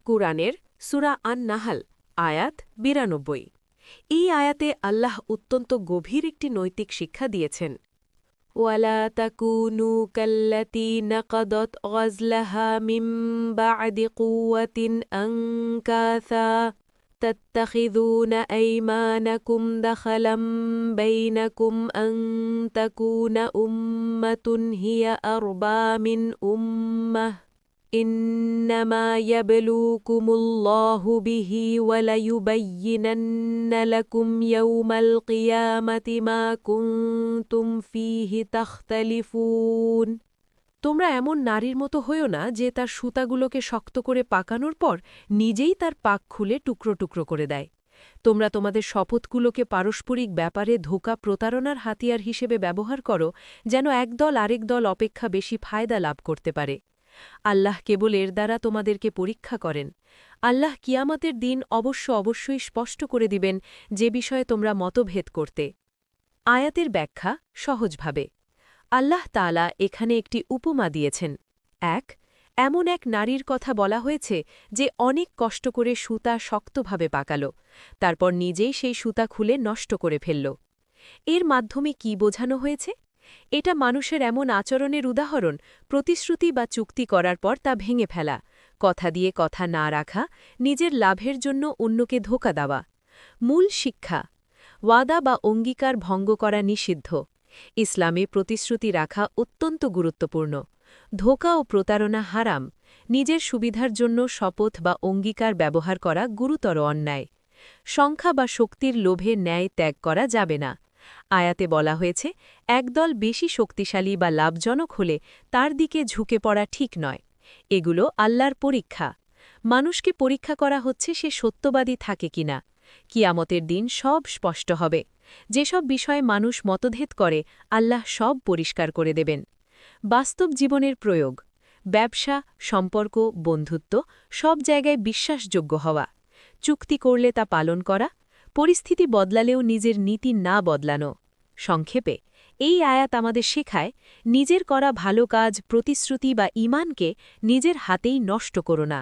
কুরআনের সূরা আন-নাহল আয়াত ৯২। এই আয়াতে আল্লাহ অত্যন্ত গভীর একটি নৈতিক শিক্ষা দিয়েছেন। ওয়ালা তাকুনু কাল্লাতী নাকাদাত গাজলাহা মিন বা'দি কুওয়াতিন আনকাসা তাত্তাখিযুনা আইমানাকুম দাখালাম বাইনাকুম আন তাকুনা উম্মাতুন হিয়া আরবা মিন উম্মাহ ইন্নামা ইয়াবলুকুমুল্লাহু বিহি ওয়ালায়ুবায়্যিনান্না লাকুম ইয়াওমাল কিয়ামাতি মা কুনতুম ফীহি তাখতালিফুন। তোমরা এমন নারীর মতো হইও না যে তার সুতাগুলোকে শক্ত করে পাকানোর পর নিজেই তার পাক খুলে টুকরো টুকরো করে দেয়। তোমরা তোমাদের শপথগুলোকে পারস্পরিক ব্যাপারে ধোঁকা প্রতারণার হাতিয়ার হিসেবে ব্যবহার করো, যেন একদল আরেক দল অপেক্ষা বেশি ফায়দা লাভ করতে পারে। আল্লাহ কেবল এর দ্বারা তোমাদেরকে পরীক্ষা করেন। আল্লাহ কিয়ামতের দিন অবশ্যই স্পষ্ট করে দিবেন যে বিষয়ে তোমরা মতভেদ করতে। আয়াতের ব্যাখ্যা সহজভাবে। আল্লাহ তাআলা এখানে একটি উপমা দিয়েছেন। এমন এক নারীর কথা বলা হয়েছে যে অনেক কষ্ট করে সুতা শক্তভাবে পাকাল, তারপর নিজেই সেই সুতা খুলে নষ্ট করে ফেলল। এর মাধ্যমে কি বোঝানো হয়েছে? এটা মানুষের এমন আচরণের উদাহরণ, প্রতিশ্রুতি বা চুক্তি করার পর তা ভেঙে ফেলা, কথা দিয়ে কথা না রাখা, নিজের লাভের জন্য অন্যকে ধোঁকা দেওয়া। মূল শিক্ষা: ওয়াদা বা অঙ্গীকার ভঙ্গ করা নিষিদ্ধ। ইসলামে প্রতিশ্রুতি রাখা অত্যন্ত গুরুত্বপূর্ণ। ধোঁকা ও প্রতারণা হারাম। নিজের সুবিধার জন্য শপথ বা অঙ্গীকার ব্যবহার করা গুরুতর অন্যায়। সংখ্যা বা শক্তির লোভে ন্যায় ত্যাগ করা যাবে না। আয়াতে বলা হয়েছে, একদল বেশি শক্তিশালী বা লাভজনক হলে তার দিকে ঝুঁকে পড়া ঠিক নয়। এগুলো আল্লাহর পরীক্ষা। মানুষকে পরীক্ষা করা হচ্ছে সে সত্যবাদী থাকে কিনা। কিয়ামতের দিন সব স্পষ্ট হবে। যেসব বিষয়ে মানুষ মতভেদ করে, আল্লাহ সব পরিষ্কার করে দেবেন। বাস্তব জীবনের প্রয়োগ: ব্যবসা, সম্পর্ক, বন্ধুত্ব সব জায়গায় বিশ্বাসযোগ্য হওয়া। চুক্তি করলে তা পালন করা। পরিস্থিতি বদলালেও নিজের নীতি না বদলানো। সংক্ষেপে, এই আয়াত আমাদের শেখায়, নিজের করা ভালো কাজ, প্রতিশ্রুতি বা ঈমানকে নিজের হাতেই নষ্ট করো না।